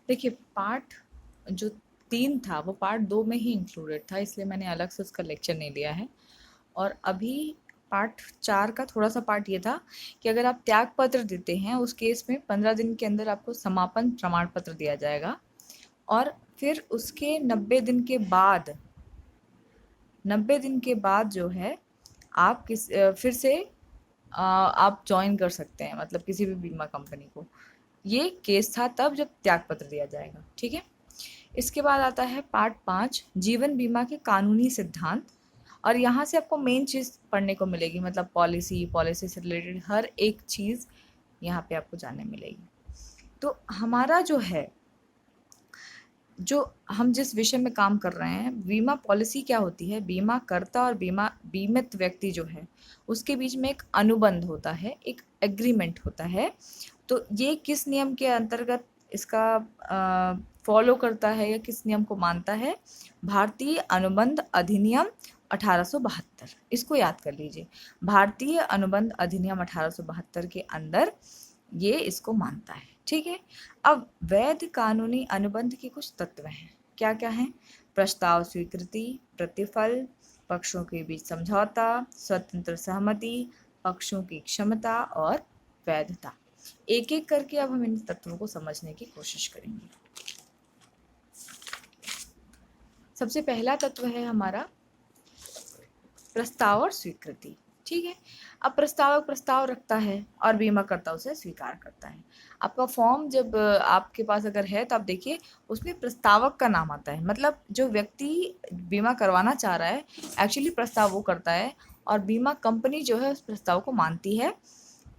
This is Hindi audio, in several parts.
देखिए, पार्ट जो 3 था वो पार्ट 2 में ही इंक्लूडेड था, इसलिए मैंने अलग से उसका लेक्चर नहीं लिया है। और अभी पार्ट 4 का थोड़ा-सा पार्ट ये था कि अगर आप त्याग पत्र देते हैं, उस केस में 15 दिन के अंदर आपको समापन प्रमाण पत्र दिया जाएगा और फिर उसके 90 दिन के बाद जो है आप फिर से आप जॉइन कर सकते हैं, मतलब किसी भी बीमा कंपनी को। ये केस था तब जब त्यागपत्र दिया जाएगा, ठीक है। इसके बाद आता है पार्ट 5, जीवन बीमा के कानूनी सिद्धांत। और यहाँ से आपको मेन चीज़ पढ़ने को मिलेगी, मतलब पॉलिसी से रिलेटेड हर एक चीज़ यहाँ पे आपको जानने मिलेगी। तो हमारा जो है, जो हम जिस विषय में काम कर रहे हैं, बीमा पॉलिसी क्या होती है, बीमा करता और बीमित व्यक्ति जो है उसके बीच में एक अनुबंध होता है, एक एग्रीमेंट होता है। तो ये किस नियम के अंतर्गत इसका फॉलो करता है या किस नियम को मानता है? भारतीय अनुबंध अधिनियम 1872, इसको याद कर लीजिए। भारतीय अनुबंध अधिनियम 1872 के अंदर ये इसको मानता है, ठीक है। अब वैध कानूनी अनुबंध के कुछ तत्व हैं, क्या क्या हैं? प्रस्ताव स्वीकृति, प्रतिफल, पक्षों के बीच समझौता, स्वतंत्र सहमति, पक्षों की क्षमता और वैधता। एक एक करके अब हम इन तत्वों को समझने की कोशिश करेंगे। सबसे पहला तत्व है हमारा प्रस्ताव और स्वीकृति, ठीक है। अब प्रस्ताव रखता है और बीमाकर्ता उसे स्वीकार करता है। आपका फॉर्म जब आपके पास अगर है तो आप देखिए उसमें प्रस्तावक का नाम आता है, मतलब जो व्यक्ति बीमा करवाना चाह रहा है एक्चुअली प्रस्ताव वो करता है और बीमा कंपनी जो है उस प्रस्ताव को मानती है।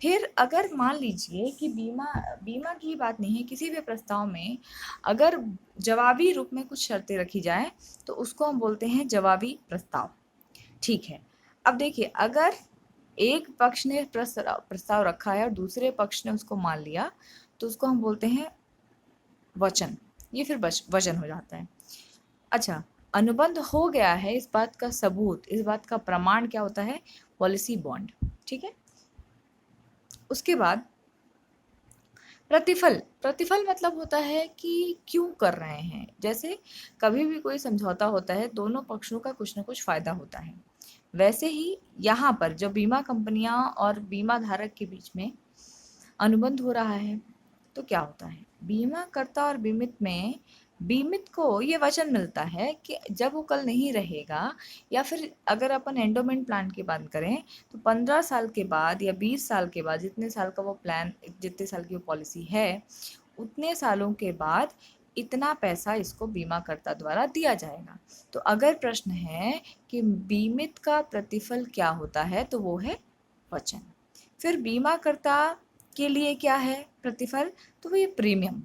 फिर अगर मान लीजिए कि बीमा की ही बात नहीं है, किसी भी प्रस्ताव में अगर जवाबी रूप में कुछ शर्तें रखी जाएं तो उसको हम बोलते हैं जवाबी प्रस्ताव, ठीक है। अब देखिए, अगर एक पक्ष ने प्रस्ताव रखा है और दूसरे पक्ष ने उसको मान लिया तो उसको हम बोलते हैं वचन, ये फिर वचन हो जाता है। अच्छा, अनुबंध हो गया है, इस बात का सबूत, इस बात का प्रमाण क्या होता है? पॉलिसी बॉन्ड, ठीक है। उसके बाद प्रतिफल मतलब होता है कि क्यों कर रहे हैं। जैसे कभी भी कोई समझौता होता है, दोनों पक्षों का कुछ ना कुछ फायदा होता है। वैसे ही यहाँ पर जो बीमा कंपनियां और बीमा धारक के बीच में अनुबंध हो रहा है तो क्या होता है, बीमा करता और बीमित को ये वचन मिलता है कि जब वो कल नहीं रहेगा, या फिर अगर अपन एंडोमेंट प्लान की बात करें तो 15 साल के बाद या 20 साल के बाद, जितने साल का वो प्लान, जितने साल की वो पॉलिसी है, उतने सालों के बाद इतना पैसा इसको बीमाकर्ता द्वारा दिया जाएगा। तो अगर प्रश्न है कि बीमित का प्रतिफल क्या होता है तो वो है वचन। फिर बीमाकर्ता के लिए क्या है प्रतिफल? तो वो ये प्रीमियम,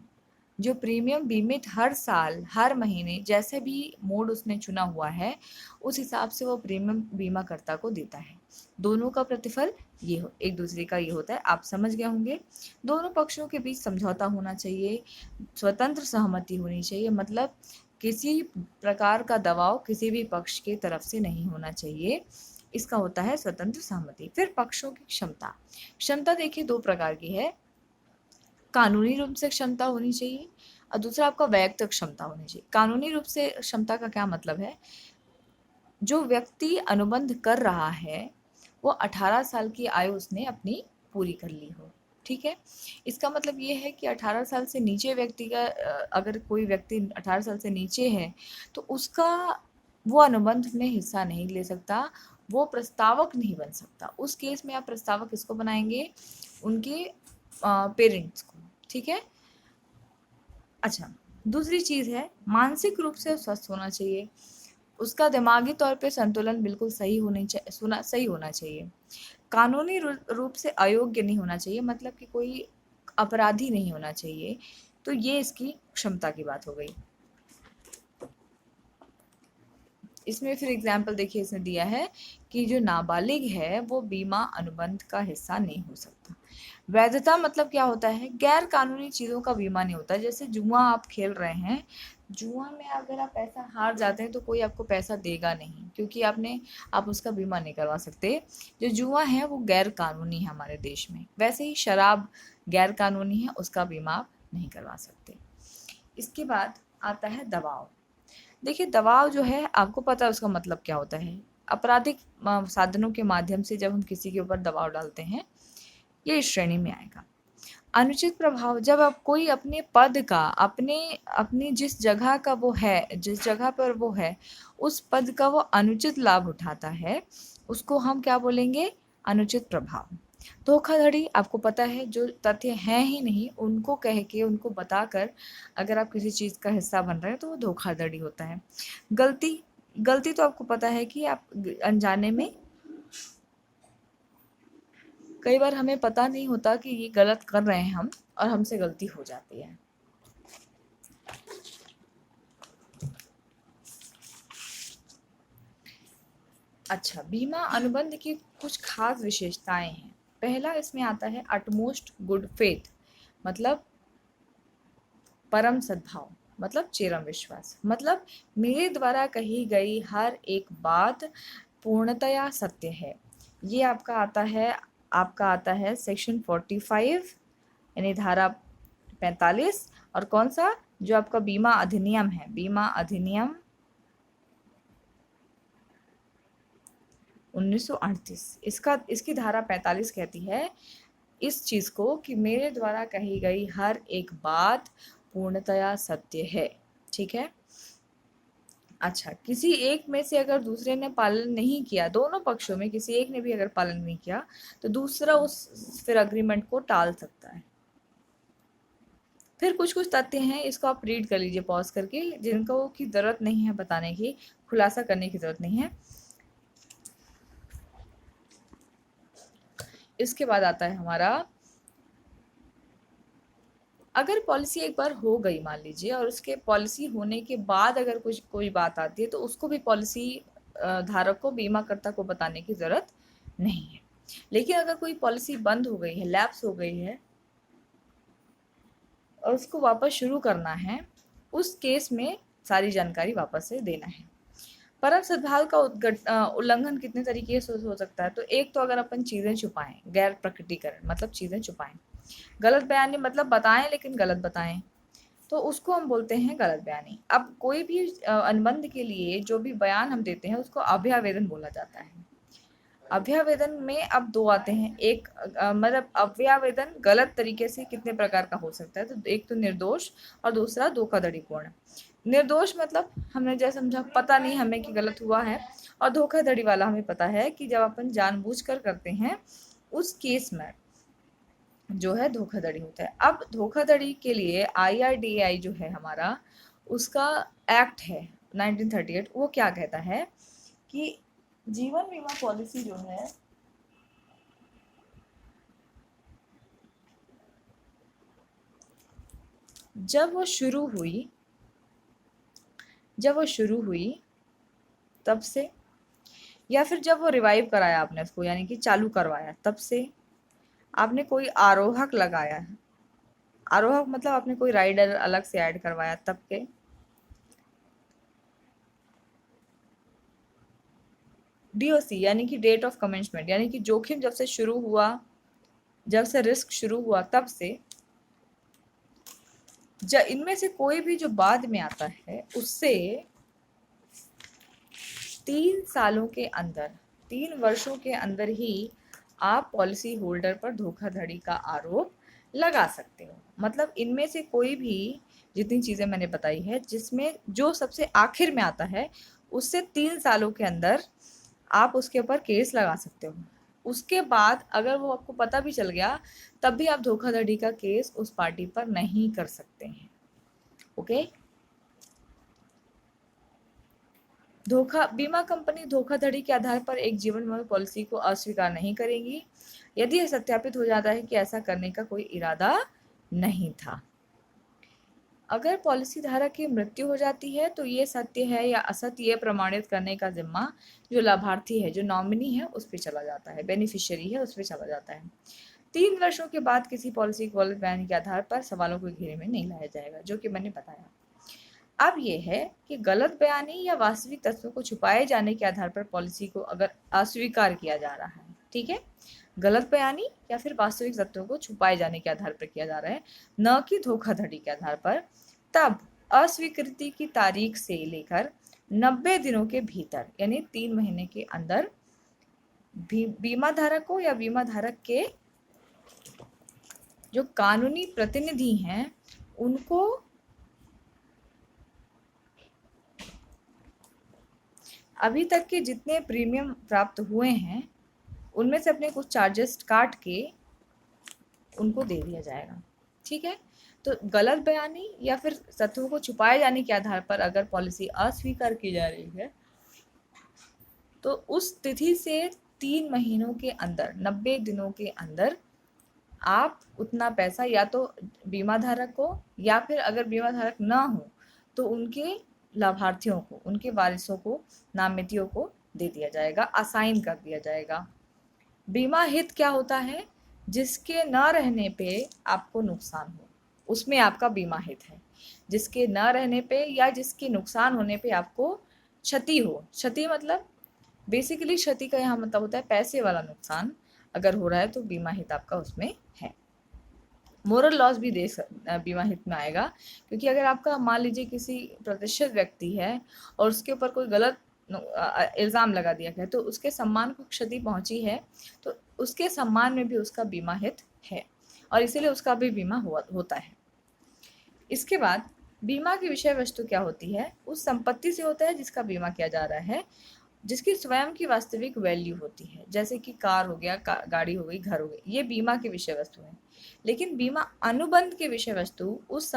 जो प्रीमियम बीमित हर साल हर महीने जैसे भी मोड उसने चुना हुआ है उस हिसाब से वो प्रीमियम बीमाकर्ता को देता है। दोनों का प्रतिफल ये एक दूसरे का ये होता है, आप समझ गए होंगे। दोनों पक्षों के बीच समझौता होना चाहिए, स्वतंत्र सहमति होनी चाहिए, मतलब किसी प्रकार का दबाव किसी भी पक्ष की तरफ से नहीं होना चाहिए, इसका होता है स्वतंत्र सहमति। फिर पक्षों की क्षमता देखिए 2 प्रकार की है, कानूनी रूप से क्षमता होनी चाहिए और दूसरा आपका वैयक्तिक क्षमता होनी चाहिए। कानूनी रूप से क्षमता का क्या मतलब है? जो व्यक्ति अनुबंध कर रहा है वो 18 साल की आयु उसने अपनी पूरी कर ली हो, ठीक है। इसका मतलब ये है कि 18 साल से नीचे व्यक्ति का अगर कोई व्यक्ति 18 साल से नीचे है तो उसका वो अनुबंध में हिस्सा नहीं ले सकता, वो प्रस्तावक नहीं बन सकता। उस केस में आप प्रस्तावक किसको बनाएंगे? उनके पेरेंट्स को, ठीक है। अच्छा, दूसरी चीज़ है मानसिक रूप से स्वस्थ होना चाहिए, उसका दिमागी तौर पे संतुलन बिल्कुल सही होना चाहिए। कानूनी रूप से अयोग्य नहीं होना चाहिए, मतलब कि कोई अपराधी नहीं होना चाहिए। तो ये इसकी क्षमता की बात हो गई। इसमें फिर एग्जाम्पल देखिए इसने दिया है कि जो नाबालिग है वो बीमा अनुबंध का हिस्सा नहीं हो सकता। वैधता मतलब क्या होता है? गैर कानूनी चीज़ों का बीमा नहीं होता। जैसे जुआ आप खेल रहे हैं, जुआ में अगर आप पैसा हार जाते हैं तो कोई आपको पैसा देगा नहीं, क्योंकि आप उसका बीमा नहीं करवा सकते। जो जुआ है वो गैर कानूनी है हमारे देश में। वैसे ही शराब गैर कानूनी है, उसका बीमा आप नहीं करवा सकते। इसके बाद आता है दबाव। देखिए दबाव जो है आपको पता है उसका मतलब क्या होता है। आपराधिक साधनों के माध्यम से जब हम किसी के ऊपर दबाव डालते हैं, ये इस श्रेणी में आएगा। अनुचित प्रभाव, जब आप कोई अपने पद का, अपने अपनी जिस जगह का वो है, जिस जगह पर वो है, उस पद का वो अनुचित लाभ उठाता है, उसको हम क्या बोलेंगे? अनुचित प्रभाव। धोखाधड़ी, आपको पता है जो तथ्य हैं ही नहीं उनको कह के, उनको बताकर अगर आप किसी चीज़ का हिस्सा बन रहे हैं तो वो धोखाधड़ी होता है। गलती, गलती तो आपको पता है कि आप अनजाने में, कई बार हमें पता नहीं होता कि ये गलत कर रहे हैं हम, और हमसे गलती हो जाती है। अच्छा, बीमा अनुबंध की कुछ खास विशेषताएं हैं। पहला इसमें आता है अटमोस्ट गुड फेथ, मतलब परम सद्भाव, मतलब चरम विश्वास, मतलब मेरे द्वारा कही गई हर एक बात पूर्णतया सत्य है। ये आपका आता है सेक्शन 45, यानी धारा 45। और कौन सा? जो आपका बीमा अधिनियम है, बीमा अधिनियम 1938, इसकी धारा 45 कहती है इस चीज को कि मेरे द्वारा कही गई हर एक बात पूर्णतया सत्य है। ठीक है। अच्छा, किसी एक में से अगर दूसरे ने पालन नहीं किया, दोनों पक्षों में किसी एक ने भी अगर पालन नहीं किया, तो दूसरा उस फिर अग्रीमेंट को टाल सकता है। फिर कुछ कुछ तथ्य हैं, इसको आप रीड कर लीजिए पॉज करके, जिनको की जरूरत नहीं है बताने की, खुलासा करने की जरूरत नहीं है। इसके बाद आता है हमारा, अगर पॉलिसी एक बार हो गई मान लीजिए, और उसके पॉलिसी होने के बाद अगर कुछ कोई बात आती है, तो उसको भी पॉलिसी धारक को, बीमाकर्ता को बताने की जरूरत नहीं है। लेकिन अगर कोई पॉलिसी बंद हो गई है, लैप्स हो गई है, और उसको वापस शुरू करना है, उस केस में सारी जानकारी वापस से देना है। परम सद्भाव का उल्लंघन कितने तरीके से हो सकता है? तो एक तो अगर अपन चीजें छुपाएं, गैर प्रकटीकरण मतलब चीजें छुपाएं। गलत बयानी मतलब बताएं लेकिन गलत बताएं, तो उसको हम बोलते हैं गलत बयानी। अब कोई भी अनुबंध के लिए जो भी बयान हम देते हैं उसको अभ्यावेदन बोला जाता है। अभ्यावेदन में अब दो आते हैं, एक मतलब अभ्यावेदन गलत तरीके से कितने प्रकार का हो सकता है, तो एक तो निर्दोष और दूसरा धोखाधड़ीपूर्ण। निर्दोष मतलब हमने जैसे समझा, पता नहीं हमें कि गलत हुआ है, और धोखाधड़ी वाला हमें पता है कि जब अपन जानबूझकर करते हैं, उस केस में जो है धोखाधड़ी होता है। अब धोखाधड़ी के लिए IRDAI जो है हमारा, उसका एक्ट है 1938, वो क्या कहता है कि जीवन बीमा पॉलिसी जो है, जब वो शुरू हुई तब से, या फिर जब वो रिवाइव कराया आपने उसको, यानी कि चालू करवाया, तब से आपने कोई आरोहक लगाया, आरोहक मतलब आपने कोई राइडर अलग से ऐड करवाया तब के, DOC यानी कि डेट ऑफ कमेंसमेंट, यानी कि जोखिम जब से शुरू हुआ, जब से रिस्क शुरू हुआ तब से, जब इनमें से कोई भी जो बाद में आता है उससे 3 सालों के अंदर, 3 वर्षों के अंदर ही आप पॉलिसी होल्डर पर धोखाधड़ी का आरोप लगा सकते हो। मतलब इनमें से कोई भी, जितनी चीजें मैंने बताई है, जिसमें जो सबसे आखिर में आता है, उससे 3 सालों के अंदर आप उसके ऊपर केस लगा सकते हो। उसके बाद अगर वो आपको पता भी चल गया, तब भी आप धोखाधड़ी का केस उस पार्टी पर नहीं कर सकते हैं। ओके। बीमा कंपनी धोखाधड़ी के आधार पर एक जीवन बीमा पॉलिसी को अस्वीकार नहीं करेगी यदि यह सत्यापित हो जाता है कि ऐसा करने का कोई इरादा नहीं था। अगर पॉलिसी धारक की मृत्यु हो जाती है तो ये सत्य है या असत्य ये प्रमाणित करने का जिम्मा जो लाभार्थी है, जो नॉमिनी है, उस पर चला जाता है, बेनिफिशियरी है, उस पर चला जाता है। 3 वर्षों के बाद किसी पॉलिसी को गलत बयानी के आधार पर सवालों को घेरे में नहीं लाया जाएगा, जो कि मैंने बताया। अब ये है कि गलत बयानी या वास्तविक तथ्यों को छुपाए जाने के आधार पर पॉलिसी को अगर अस्वीकार किया जा रहा है, ठीक है, गलत बयानी या फिर वास्तविक तथ्यों को छुपाए जाने के आधार पर किया जा रहा है, न कि धोखाधड़ी के आधार पर, तब अस्वीकृति की तारीख से लेकर 90 दिनों के भीतर यानी 3 महीने के अंदर बीमा धारक को या बीमा धारक के जो कानूनी प्रतिनिधि हैं उनको अभी तक के जितने प्रीमियम प्राप्त हुए हैं उनमें से अपने कुछ चार्जेस काट के उनको दे दिया जाएगा। ठीक है, तो गलत बयानी या फिर तथ्यों को छुपाए जाने के आधार पर अगर पॉलिसी अस्वीकार की जा रही है तो उस तिथि से 3 महीनों के अंदर 90 दिनों के अंदर आप उतना पैसा या तो बीमा धारक को या फिर अगर बीमा धारक ना हो तो उनके लाभार्थियों को, उनके वारिसों को, नामितियों को दे दिया जाएगा, असाइन कर दिया जाएगा। बीमा हित क्या होता है? जिसके न रहने पे आपको नुकसान हो, उसमें आपका बीमा हित है। जिसके न रहने पे या जिसके नुकसान होने पे आपको क्षति हो, क्षति मतलब बेसिकली क्षति का यहाँ मतलब होता है पैसे वाला नुकसान अगर हो रहा है तो बीमा हित आपका उसमें है। मोरल लॉस भी बीमा हित में आएगा, क्योंकि अगर आपका मान लीजिए किसी प्रतिष्ठित व्यक्ति है और उसके ऊपर कोई गलत इल्ज़ाम लगा दिया गया तो उसके सम्मान को क्षति पहुंची है तो उसके सम्मान में भी उसका बीमा हित है और इसीलिए उसका भी बीमा होता है। इसके बाद बीमा की विषय वस्तु क्या होती है? उस संपत्ति से होता है जिसका बीमा किया जा रहा है, जिसकी स्वयं की वास्तविक वैल्यू होती है, जैसे कि कार हो गया, गाड़ी हो गई, घर हो गई, ये बीमा की विषय वस्तु है। लेकिन बीमा अनुबंध के विषय वस्तु उस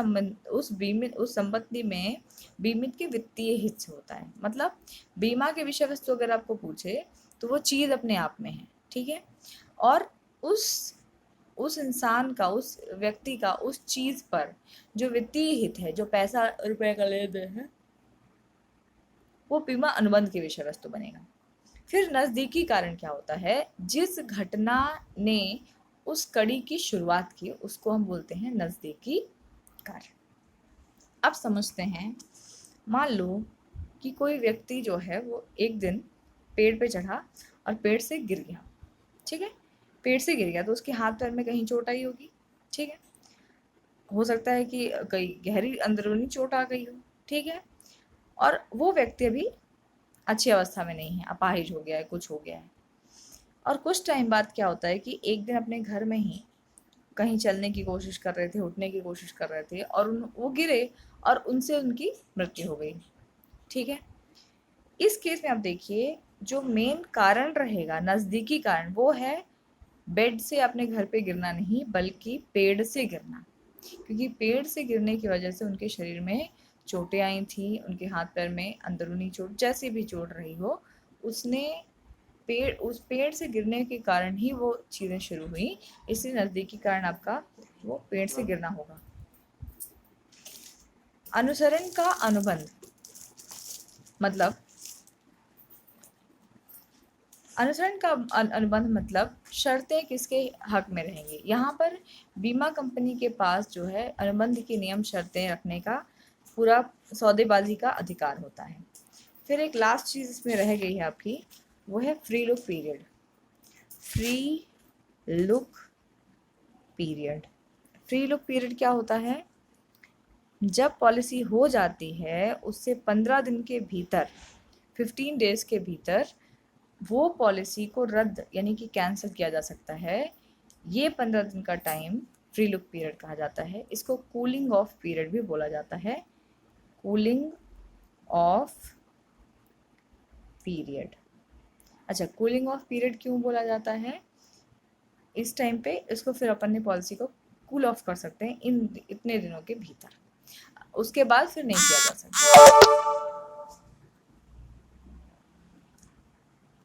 संपत्ति में बीमित के वित्तीय हित से होता है। मतलब बीमा के विषय वस्तु अगर आपको पूछे तो वो चीज़ अपने आप में है, ठीक है, और उस इंसान का, उस व्यक्ति का उस चीज़ पर जो वित्तीय हित है, जो पैसा रुपए का लेन देन है, वो बीमा अनुबंध की विषय वस्तु बनेगा। फिर नज़दीकी कारण क्या होता है? जिस घटना ने उस कड़ी की शुरुआत की उसको हम बोलते हैं नज़दीकी कारण। अब समझते हैं, मान लो कि कोई व्यक्ति जो है वो एक दिन पेड़ पे चढ़ा और पेड़ से गिर गया। ठीक है, पेड़ से गिर गया तो उसके हाथ पैर में कहीं चोट आई होगी। ठीक है, हो सकता है कि कहीं गहरी अंदरूनी चोट आ गई हो। ठीक है, और वो व्यक्ति अभी अच्छी अवस्था में नहीं है, अपाहिज हो गया है, कुछ हो गया है। और कुछ टाइम बाद क्या होता है कि एक दिन अपने घर में ही कहीं चलने की कोशिश कर रहे थे, उठने की कोशिश कर रहे थे और वो गिरे और उनसे उनकी मृत्यु हो गई। ठीक है, इस केस में आप देखिए जो मेन कारण रहेगा, नज़दीकी कारण, वो है बेड से अपने घर पे गिरना नहीं बल्कि पेड़ से गिरना, क्योंकि पेड़ से गिरने की वजह से उनके शरीर में चोटें आई थी, उनके हाथ पैर में अंदरूनी चोट जैसी भी चोट रही हो, उस पेड़ से गिरने के कारण ही वो चीज़ें शुरू हुई। इसलिए नज़दीकी कारण आपका वो पेड़ से गिरना होगा। अनुसरण का अनुबंध मतलब अनुसरण का अनुबंध मतलब शर्तें किसके हक में रहेंगी। यहाँ पर बीमा कंपनी के पास जो है अनुबंध के नियम शर्तें रखने का पूरा सौदेबाजी का अधिकार होता है। फिर एक लास्ट चीज़ इसमें रह गई है आपकी, वो है free look period. Free look period, free look period क्या होता है? जब पॉलिसी हो जाती है उससे 15 दिन के भीतर, 15 डेज के भीतर वो पॉलिसी को रद्द यानी कि कैंसिल किया जा सकता है। ये 15 दिन का टाइम फ्री लुक पीरियड कहा जाता है। इसको कूलिंग ऑफ पीरियड भी बोला जाता है, कूलिंग ऑफ पीरियड। अच्छा, कूलिंग ऑफ पीरियड क्यों बोला जाता है? इस टाइम पे इसको फिर अपन ने पॉलिसी को कूल ऑफ कर सकते हैं इतने दिनों के भीतर, उसके बाद फिर नहीं किया जा सकता।